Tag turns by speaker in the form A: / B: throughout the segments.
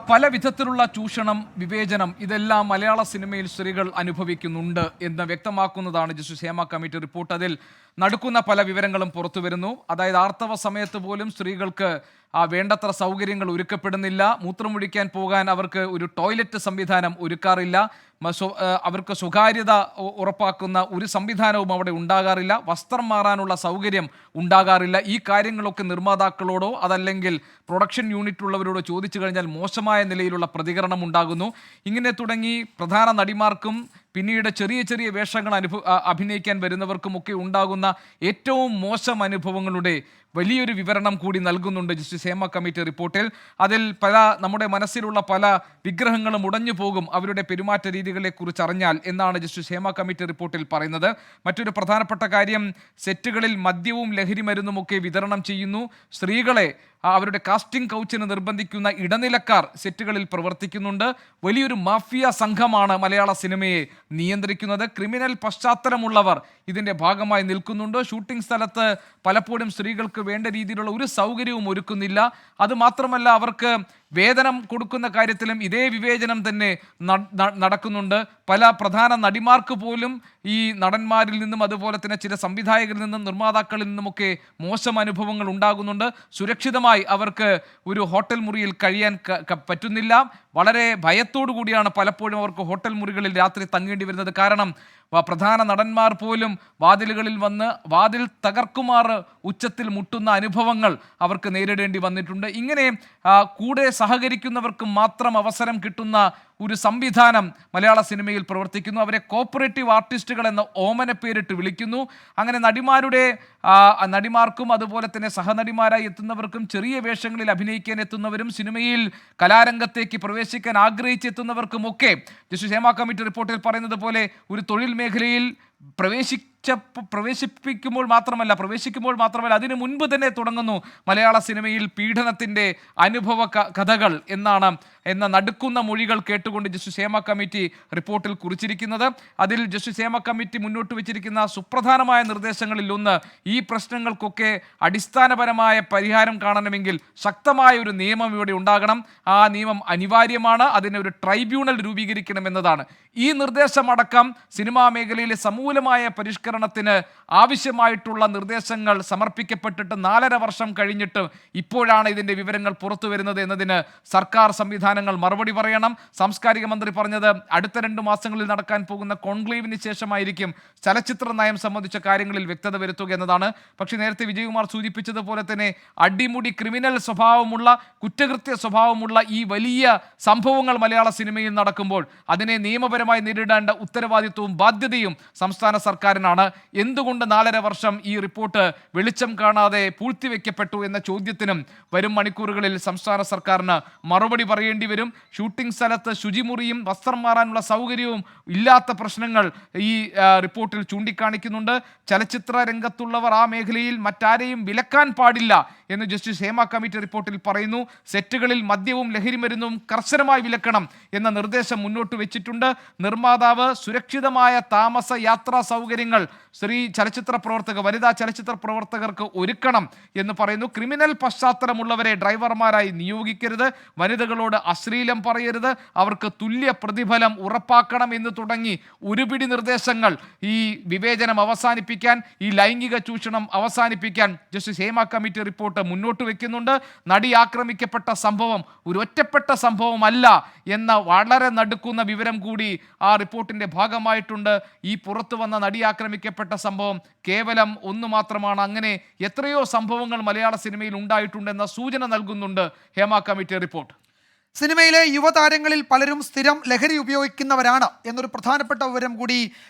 A: പല വിധത്തിലുള്ള ചൂഷണം, വിവേചനം ഇതെല്ലാം മലയാള സിനിമയിൽ സ്ത്രീകൾ അനുഭവിക്കുന്നുണ്ട് എന്ന് വ്യക്തമാക്കുന്നതാണ് ജസ്റ്റിസ് ഹേമ കമ്മിറ്റി റിപ്പോർട്ട്. അതിൽ നടക്കുന്ന പല വിവരങ്ങളും പുറത്തു വരുന്നു. അതായത് ആർത്തവ സമയത്ത് പോലും സ്ത്രീകൾക്ക് വേണ്ടത്ര സൗകര്യങ്ങൾ ഒരുക്കപ്പെടുന്നില്ല. മൂത്രമൊഴിക്കാൻ പോകാൻ അവർക്ക് ഒരു ടോയ്ലറ്റ് സംവിധാനം ഒരുക്കാറില്ല. അവർക്ക് സ്വകാര്യത ഉറപ്പാക്കുന്ന ഒരു സംവിധാനവും അവിടെ ഉണ്ടാകാറില്ല. വസ്ത്രം മാറാനുള്ള സൗകര്യം ഉണ്ടാകാറില്ല. ഈ കാര്യങ്ങളൊക്കെ നിർമ്മാതാക്കളോടോ അതല്ലെങ്കിൽ പ്രൊഡക്ഷൻ യൂണിറ്റുള്ളവരോടോ ചോദിച്ചു കഴിഞ്ഞാൽ മോശമായ നിലയിലുള്ള പ്രതികരണം ഉണ്ടാകുന്നു. ഇങ്ങനെ തുടങ്ങി പ്രധാന നടിമാർക്കും പിന്നീട് ചെറിയ ചെറിയ വേഷങ്ങൾ അഭിനയിക്കാൻ വരുന്നവർക്കുമൊക്കെ ഉണ്ടാകുന്ന ഏറ്റവും മോശം അനുഭവങ്ങളുടെ വലിയൊരു വിവരണം കൂടി നൽകുന്നുണ്ട് ജസ്റ്റിസ് ഹേമ കമ്മിറ്റി റിപ്പോർട്ടിൽ. അതിൽ നമ്മുടെ മനസ്സിലുള്ള പല വിഗ്രഹങ്ങളും ഉടഞ്ഞു പോകും അവരുടെ പെരുമാറ്റ രീതികളെക്കുറിച്ച് അറിഞ്ഞാൽ എന്നാണ് ജസ്റ്റിസ് ഹേമ കമ്മിറ്റി റിപ്പോർട്ടിൽ പറയുന്നത്. മറ്റൊരു പ്രധാനപ്പെട്ട കാര്യം, സെറ്റുകളിൽ മദ്യവും ലഹരി മരുന്നുമൊക്കെ വിതരണം ചെയ്യുന്നു. സ്ത്രീകളെ അവരുടെ കാസ്റ്റിംഗ് കൗച്ചിന് നിർബന്ധിക്കുന്ന ഇടനിലക്കാർ സെറ്റുകളിൽ പ്രവർത്തിക്കുന്നുണ്ട്. വലിയൊരു മാഫിയ സംഘമാണ് മലയാള സിനിമയെ നിയന്ത്രിക്കുന്നത്. ക്രിമിനൽ പശ്ചാത്തലമുള്ളവർ ഇതിൻ്റെ ഭാഗമായി നിൽക്കുന്നുണ്ട്. ഷൂട്ടിംഗ് സ്ഥലത്ത് പലപ്പോഴും സ്ത്രീകൾക്ക് വേണ്ട രീതിയിലുള്ള ഒരു സൗകര്യവും ഒരുക്കുന്നില്ല. അതുമാത്രമല്ല, അവർക്ക് വേതനം കൊടുക്കുന്ന കാര്യത്തിലും ഇതേ വിവേചനം തന്നെ നടക്കുന്നുണ്ട്. പല പ്രധാന നടിമാർക്ക് പോലും ഈ നടന്മാരിൽ നിന്നും അതുപോലെ തന്നെ ചില സംവിധായകരിൽ നിന്നും നിർമ്മാതാക്കളിൽ നിന്നുമൊക്കെ മോശം അനുഭവങ്ങൾ ഉണ്ടാകുന്നുണ്ട്. സുരക്ഷിതമായി അവർക്ക് ഒരു ഹോട്ടൽ മുറിയിൽ കഴിയാൻ പറ്റുന്നില്ല. വളരെ ഭയത്തോടു കൂടിയാണ് പലപ്പോഴും അവർക്ക് ഹോട്ടൽ മുറികളിൽ രാത്രി തങ്ങേണ്ടി വരുന്നത്. കാരണം പ്രധാന നടന്മാർ പോലും വാതിലുകളിൽ വന്ന് വാതിൽ തകർക്കുമാർ ഉച്ചത്തിൽ മുട്ടുന്ന അനുഭവങ്ങൾ അവർക്ക് നേരിടേണ്ടി വന്നിട്ടുണ്ട്. ഇങ്ങനെ കൂടെ സഹകരിക്കുന്നവർക്ക് മാത്രം അവസരം കിട്ടുന്ന ഒരു സംവിധാനം മലയാള സിനിമയിൽ പ്രവർത്തിക്കുന്നു. അവരെ കോപ്പറേറ്റീവ് ആർട്ടിസ്റ്റുകൾ എന്ന ഓമന പേരിട്ട് വിളിക്കുന്നു. അങ്ങനെ നടിമാർക്കും അതുപോലെ തന്നെ സഹനടിമാരായി എത്തുന്നവർക്കും ചെറിയ വേഷങ്ങളിൽ അഭിനയിക്കാൻ എത്തുന്നവരും സിനിമയിൽ കലാരംഗത്തേക്ക് പ്രവേശിക്കാൻ ആഗ്രഹിച്ചെത്തുന്നവർക്കുമൊക്കെ ജസ്റ്റിസ് ഹേമ കമ്മിറ്റി റിപ്പോർട്ടിൽ പറയുന്നത് പോലെ ഒരു തൊഴിൽ മേഖലയിൽ പ്രവേശിക്കുമ്പോൾ മാത്രമല്ല അതിനു മുൻപ് തന്നെ തുടങ്ങുന്നു മലയാള സിനിമയിൽ പീഡനത്തിൻ്റെ അനുഭവ കഥകൾ എന്ന നടുക്കുന്ന മൊഴികൾ കേട്ടുകൊണ്ട് ജസ്റ്റിസ് ഹേമ കമ്മിറ്റി റിപ്പോർട്ടിൽ കുറിച്ചിരിക്കുന്നത്. അതിൽ ജസ്റ്റിസ് ഹേമ കമ്മിറ്റി മുന്നോട്ട് വെച്ചിരിക്കുന്ന സുപ്രധാനമായ നിർദ്ദേശങ്ങളിൽ ഒന്ന്, ഈ പ്രശ്നങ്ങൾക്കൊക്കെ അടിസ്ഥാനപരമായ പരിഹാരം കാണണമെങ്കിൽ ശക്തമായ ഒരു നിയമം ഇവിടെ ഉണ്ടാകണം. ആ നിയമം അനിവാര്യമാണ്. അതിനൊരു ട്രൈബ്യൂണൽ രൂപീകരിക്കണമെന്നതാണ്. ഈ നിർദ്ദേശമടക്കം സിനിമാ മേഖലയിലെ സമൂലമായ പരിഷ്കരണത്തിന് ആവശ്യമായിട്ടുള്ള നിർദ്ദേശങ്ങൾ സമർപ്പിക്കപ്പെട്ടിട്ട് 4.5 വർഷം കഴിഞ്ഞിട്ട് ഇപ്പോഴാണ് ഇതിൻ്റെ വിവരങ്ങൾ പുറത്തു വരുന്നത് എന്നതിന് സർക്കാർ സംവിധാനങ്ങൾ മറുപടി പറയണം. സാംസ്കാരിക മന്ത്രി പറഞ്ഞത് അടുത്ത 2 മാസങ്ങളിൽ നടക്കാൻ പോകുന്ന കോൺക്ലേവിന് ശേഷമായിരിക്കും ചലച്ചിത്ര നയം സംബന്ധിച്ച കാര്യങ്ങളിൽ വ്യക്തത വരുത്തുക എന്നതാണ്. പക്ഷേ നേരത്തെ വിജയകുമാർ സൂചിപ്പിച്ചതുപോലെ തന്നെ അടിമുടി ക്രിമിനൽ സ്വഭാവമുള്ള കുറ്റകൃത്യ സ്വഭാവമുള്ള ഈ വലിയ സംഭവങ്ങൾ മലയാള സിനിമയിൽ നടക്കുമ്പോൾ അതിനെ നിയമപരമായി നേരിടേണ്ട ഉത്തരവാദിത്വവും ബാധ്യതയും സംസ്ഥാന സർക്കാരിനാണ്. എന്തുകൊണ്ട് 4.5 വർഷം ഈ റിപ്പോർട്ട് വെളിച്ചം കാണാതെ പൂഴ്ത്തിവെക്കപ്പെട്ടു എന്ന ചോദ്യത്തിനും വരും മണിക്കൂറുകളിൽ സംസ്ഥാന സർക്കാരിന് മറുപടി പറയേണ്ടി വരും. ഷൂട്ടിംഗ് സ്ഥലത്ത് ശുചിമുറിയും വസ്ത്രം മാറാനുള്ള സൗകര്യവും ഇല്ലാത്ത പ്രശ്നങ്ങൾ ഈ റിപ്പോർട്ടിൽ ചൂണ്ടിക്കാണിക്കുന്നുണ്ട്. ചലച്ചിത്ര രംഗത്തുള്ളവർ ആ മേഖലയിൽ മറ്റാരെയും വിലക്കാൻ പാടില്ല എന്ന് ജസ്റ്റിസ് ഹേമ കമ്മിറ്റി റിപ്പോർട്ടിൽ പറയുന്നു. സെറ്റുകളിൽ മദ്യവും ലഹരി മരുന്നും കർശനമായി വിലക്കണം എന്ന നിർദ്ദേശം മുന്നോട്ട് വെച്ചിട്ടുണ്ട്. നിർമ്മാതാവ് സുരക്ഷിതമായ താമസ യാത്രാ സൗകര്യങ്ങൾ വനിതാ ചലച്ചിത്ര പ്രവർത്തകർക്ക് ഒരുക്കണം എന്ന് പറയുന്നു. ക്രിമിനൽ പശ്ചാത്തലമുള്ളവരെ ഡ്രൈവർമാരായി നിയോഗിക്കരുത്. വനിതകളോട് അശ്ലീലം പറയരുത്. അവർക്ക് തുല്യ പ്രതിഫലം ഉറപ്പാക്കണം എന്ന് തുടങ്ങി ഒരുപിടി നിർദ്ദേശങ്ങൾ ഈ വിവേചനം അവസാനിപ്പിക്കാൻ, ഈ ലൈംഗിക ചൂഷണം അവസാനിപ്പിക്കാൻ ജസ്റ്റിസ് ഹേമ കമ്മിറ്റി റിപ്പോർട്ട് മുന്നോട്ട് വെക്കുന്നുണ്ട്. നടി ആക്രമിക്കപ്പെട്ട സംഭവം ഒരു ഒറ്റപ്പെട്ട സംഭവമല്ല എന്ന വളരെ നടുക്കുന്ന വിവരം കൂടി ആ റിപ്പോർട്ടിൻ്റെ ഭാഗമായിട്ടുണ്ട്. ഈ പുറത്തു വന്ന നടി ആക്രമിക്കപ്പെട്ട സംഭവം കേവലം ഒന്ന് മാത്രമാണ്. അങ്ങനെ എത്രയോ സംഭവങ്ങൾ മലയാള സിനിമയിൽ ഉണ്ടായിട്ടുണ്ടെന്ന സൂചന നൽകുന്നുണ്ട് ഹേമ കമ്മിറ്റി റിപ്പോർട്ട്.
B: സിനിമയിലെ യുവതാരങ്ങളിൽ പലരും സ്ഥിരം ലഹരി ഉപയോഗിക്കുന്നവരാണ് എന്നൊരു പ്രധാനപ്പെട്ട വിവരം കൂടി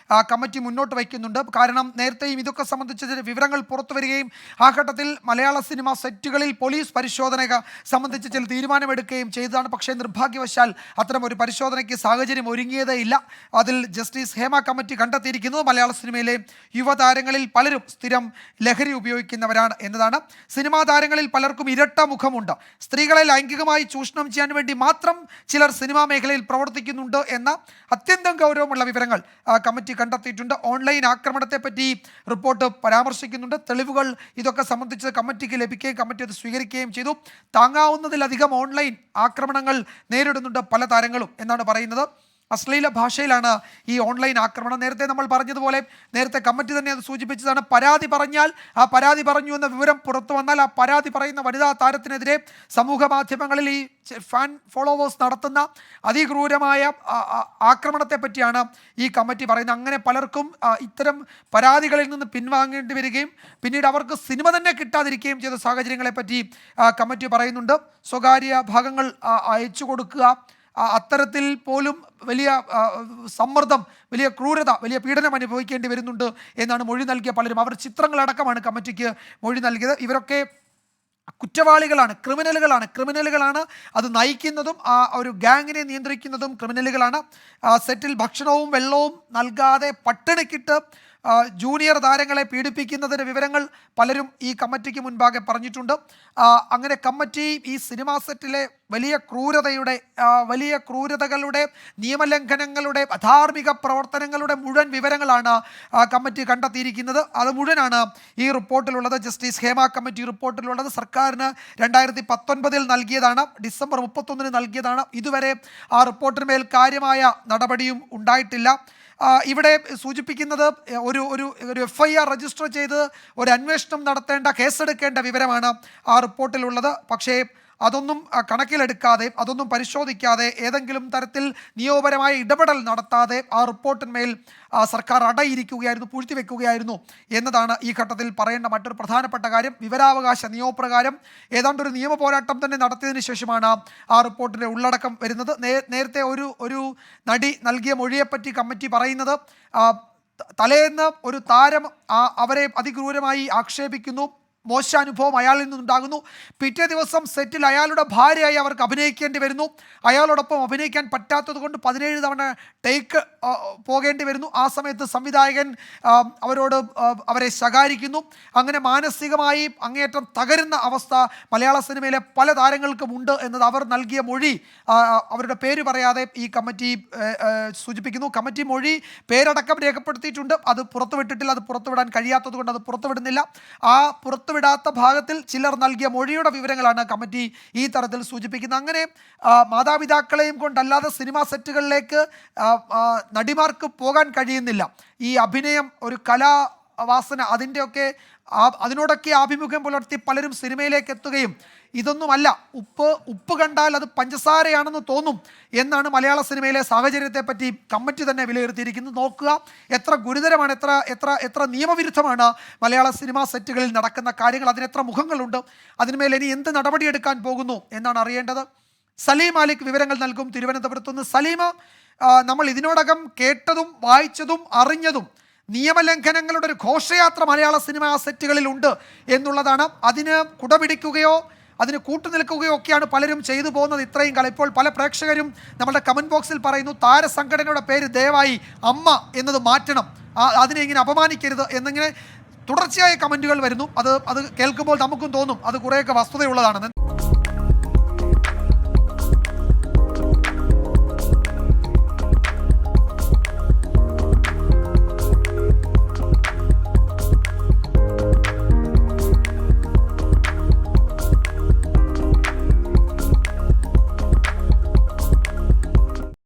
B: കമ്മിറ്റി മുന്നോട്ട് വയ്ക്കുന്നുണ്ട്. കാരണം നേരത്തെയും ഇതൊക്കെ സംബന്ധിച്ച വിവരങ്ങൾ പുറത്തു വരികയും ആ ഘട്ടത്തിൽ മലയാള സിനിമ സെറ്റുകളിൽ പോലീസ് പരിശോധന സംബന്ധിച്ച് ചില തീരുമാനമെടുക്കുകയും ചെയ്തതാണ്. പക്ഷേ നിർഭാഗ്യവശാൽ അത്തരം ഒരു പരിശോധനയ്ക്ക് സാഹചര്യം ഒരുങ്ങിയതേ ഇല്ല. അതിൽ ജസ്റ്റിസ് ഹേമ കമ്മിറ്റി കണ്ടെത്തിയിരിക്കുന്നത് മലയാള സിനിമയിലെ യുവതാരങ്ങളിൽ പലരും സ്ഥിരം ലഹരി ഉപയോഗിക്കുന്നവരാണ് എന്നതാണ്. സിനിമാ താരങ്ങളിൽ പലർക്കും ഇരട്ട മുഖമുണ്ട്. സ്ത്രീകളെ ലൈംഗികമായി ചൂഷണം ചെയ്യാൻ വേണ്ടി മാത്രം ചിലർ സിനിമാ മേഖലയിൽ പ്രവർത്തിക്കുന്നുണ്ട് എന്ന അത്യന്തം ഗൗരവമുള്ള വിവരങ്ങൾ കമ്മിറ്റി കണ്ടെത്തിയിട്ടുണ്ട്. ഓൺലൈൻ ആക്രമണത്തെപ്പറ്റി റിപ്പോർട്ട് പരാമർശിക്കുന്നുണ്ട്. തെളിവുകൾ ഇതൊക്കെ സംബന്ധിച്ച് കമ്മിറ്റിക്ക് ലഭിക്കുകയും കമ്മിറ്റി അത് സ്വീകരിക്കുകയും ചെയ്തു. താങ്ങാവുന്നതിലധികം ഓൺലൈൻ ആക്രമണങ്ങൾ നേരിടുന്നുണ്ട് പല താരങ്ങളും എന്നാണ് പറയുന്നത്. അശ്ലീല ഭാഷയിലാണ് ഈ ഓൺലൈൻ ആക്രമണം. നേരത്തെ നമ്മൾ പറഞ്ഞതുപോലെ, നേരത്തെ കമ്മിറ്റി തന്നെ അത് സൂചിപ്പിച്ചതാണ്, പരാതി പറഞ്ഞാൽ ആ പരാതി പറഞ്ഞു എന്ന വിവരം പുറത്തു വന്നാൽ ആ പരാതി പറയുന്ന വനിതാ താരത്തിനെതിരെ സമൂഹ മാധ്യമങ്ങളിൽ ഈ ഫാൻ ഫോളോവേഴ്സ് നടത്തുന്ന അതിക്രൂരമായ ആക്രമണത്തെ പറ്റിയാണ് ഈ കമ്മിറ്റി പറയുന്നത്. അങ്ങനെ പലർക്കും ഇത്തരം പരാതികളിൽ നിന്ന് പിൻവാങ്ങേണ്ടി വരികയും പിന്നീട് അവർക്ക് സിനിമ തന്നെ കിട്ടാതിരിക്കുകയും ചെയ്ത സാഹചര്യങ്ങളെപ്പറ്റി കമ്മിറ്റി പറയുന്നുണ്ട്. സ്വകാര്യ ഭാഗങ്ങൾ അയച്ചു കൊടുക്കുക, അത്തരത്തിൽ പോലും വലിയ സമ്മർദ്ദം, വലിയ ക്രൂരത, വലിയ പീഡനം അനുഭവിക്കേണ്ടി വരുന്നുണ്ട് എന്നാണ് മൊഴി നൽകിയ പലരും. അവർ ചിത്രങ്ങളടക്കമാണ് കമ്മിറ്റിക്ക് മൊഴി നൽകിയത്. ഇവരൊക്കെ കുറ്റവാളികളാണ്, ക്രിമിനലുകളാണ്. അത് നയിക്കുന്നതും ആ ഒരു ഗാങ്ങിനെ നിയന്ത്രിക്കുന്നതും ക്രിമിനലുകളാണ്. സെറ്റിൽ ഭക്ഷണവും വെള്ളവും നൽകാതെ പട്ടിണിക്കിട്ട് ജൂനിയർ താരങ്ങളെ പീഡിപ്പിക്കുന്നതിൻ്റെ വിവരങ്ങൾ പലരും ഈ കമ്മിറ്റിക്ക് മുൻപാകെ പറഞ്ഞിട്ടുണ്ട്. അങ്ങനെ കമ്മിറ്റി ഈ സിനിമാ സെറ്റിലെ വലിയ ക്രൂരതകളുടെ, നിയമലംഘനങ്ങളുടെ, അധാർമിക പ്രവർത്തനങ്ങളുടെ മുഴുവൻ വിവരങ്ങളാണ് കമ്മിറ്റി കണ്ടെത്തിയിരിക്കുന്നത്. അത് മുഴുവനാണ് ഈ റിപ്പോർട്ടിലുള്ളത്. ജസ്റ്റിസ് ഹേമ കമ്മിറ്റി റിപ്പോർട്ടിലുള്ളത്. സർക്കാരിന് 2019 നൽകിയതാണ്, ഡിസംബർ 31 നൽകിയതാണ്. ഇതുവരെ ആ റിപ്പോർട്ടിന്മേൽ കാര്യമായ നടപടിയും ഉണ്ടായിട്ടില്ല. ഇവിടെ സൂചിപ്പിക്കുന്നത് ഒരു FIR രജിസ്റ്റർ ചെയ്ത് ഒരു അന്വേഷണം നടത്തേണ്ട, കേസെടുക്കേണ്ട വിവരമാണ് ആ റിപ്പോർട്ടിലുള്ളത്. പക്ഷേ അതൊന്നും കണക്കിലെടുക്കാതെ, അതൊന്നും പരിശോധിക്കാതെ, ഏതെങ്കിലും തരത്തിൽ നിയമപരമായ ഇടപെടൽ നടത്താതെ ആ റിപ്പോർട്ടിന്മേൽ സർക്കാർ അടയിരിക്കുകയായിരുന്നു, പൂഴ്ത്തിവെക്കുകയായിരുന്നു എന്നതാണ് ഈ ഘട്ടത്തിൽ പറയേണ്ട മറ്റൊരു പ്രധാനപ്പെട്ട കാര്യം. വിവരാവകാശ നിയമപ്രകാരം ഏതാണ്ട് ഒരു നിയമ പോരാട്ടം തന്നെ നടത്തിയതിനു ശേഷമാണ് ആ റിപ്പോർട്ടിൻ്റെ ഉള്ളടക്കം വരുന്നത്. നേരത്തെ ഒരു നടി നൽകിയ മൊഴിയെപ്പറ്റി കമ്മിറ്റി പറയുന്നത്, തലേന്ന് ഒരു താരം അവരെ അതിക്രൂരമായി ആക്ഷേപിക്കുന്നു, മോശാനുഭവം അയാളിൽ നിന്നുണ്ടാകുന്നു. പിറ്റേ ദിവസം സെറ്റിൽ അയാളുടെ ഭാര്യയായി അവർക്ക് അഭിനയിക്കേണ്ടി വരുന്നു. അയാളോടൊപ്പം അഭിനയിക്കാൻ പറ്റാത്തത് കൊണ്ട് 17 തവണ ടേക്ക് പോകേണ്ടി വരുന്നു. ആ സമയത്ത് സംവിധായകൻ അവരെ ശകാരിക്കുന്നു. അങ്ങനെ മാനസികമായി അങ്ങേയറ്റം തകരുന്ന അവസ്ഥ മലയാള സിനിമയിലെ പല താരങ്ങൾക്കും ഉണ്ട് എന്നത് അവർ നൽകിയ മൊഴി, അവരുടെ പേര് പറയാതെ ഈ കമ്മിറ്റി സൂചിപ്പിക്കുന്നു. കമ്മിറ്റി മൊഴി പേരടക്കം രേഖപ്പെടുത്തിയിട്ടുണ്ട്. അത് പുറത്തുവിട്ടിട്ടില്ല. അത് പുറത്തുവിടാൻ കഴിയാത്തത് കൊണ്ട് അത് പുറത്തുവിടുന്നില്ല. ആ വിടാത്ത ഭാഗത്തിൽ ചിലർ നൽകിയ മൊഴിയുടെ വിവരങ്ങളാണ് കമ്മിറ്റി ഈ തരത്തിൽ സൂചിപ്പിക്കുന്നത്. അങ്ങനെ മാതാപിതാക്കളെയും കൊണ്ടല്ലാതെ സിനിമാ സെറ്റുകളിലേക്ക് നടിമാർക്ക് പോകാൻ കഴിയുന്നില്ല. ഈ അഭിനയം ഒരു കലാവാസന, അതിനോടൊക്കെ ആഭിമുഖ്യം പുലർത്തി പലരും സിനിമയിലേക്ക് എത്തുകയും ഇതൊന്നുമല്ല, ഉപ്പ് കണ്ടാൽ അത് പഞ്ചസാരയാണെന്ന് തോന്നും എന്നാണ് മലയാള സിനിമയിലെ സാഹചര്യത്തെപ്പറ്റി കമ്മിറ്റി തന്നെ വിലയിരുത്തിയിരിക്കുന്നത്. നോക്കുക, എത്ര ഗുരുതരമാണ്, എത്ര നിയമവിരുദ്ധമാണ് മലയാള സിനിമാ സെറ്റുകളിൽ നടക്കുന്ന കാര്യങ്ങൾ, അതിനെത്ര മുഖങ്ങളുണ്ട്, അതിന്മേൽ ഇനി എന്ത് നടപടിയെടുക്കാൻ പോകുന്നു എന്നാണ് അറിയേണ്ടത്. സലീം മാലിക് വിവരങ്ങൾ നൽകും തിരുവനന്തപുരത്ത് നിന്ന്. സലീമ, നമ്മൾ ഇതിനോടകം കേട്ടതും വായിച്ചതും അറിഞ്ഞതും നിയമലംഘനങ്ങളുടെ ഒരു ഘോഷയാത്ര മലയാള സിനിമാ സെറ്റുകളിൽ ഉണ്ട് എന്നുള്ളതാണ്. അതിന് കുടപിടിക്കുകയോ അതിന് കൂട്ടുനിൽക്കുകയോ ഒക്കെയാണ് പലരും ചെയ്തു പോകുന്നത് ഇത്രയും കാലം. ഇപ്പോൾ പല പ്രേക്ഷകരും നമ്മുടെ കമൻറ്റ് ബോക്സിൽ പറയുന്നു, താരസംഘടനയുടെ പേര് ദയവായി അമ്മ എന്നത് മാറ്റണം, അതിനെ ഇങ്ങനെ അപമാനിക്കരുത് എന്നിങ്ങനെ തുടർച്ചയായ കമൻറ്റുകൾ വരുന്നു. അത് കേൾക്കുമ്പോൾ നമുക്കും തോന്നും അത് കുറേയൊക്കെ വസ്തുതയുള്ളതാണെന്ന്.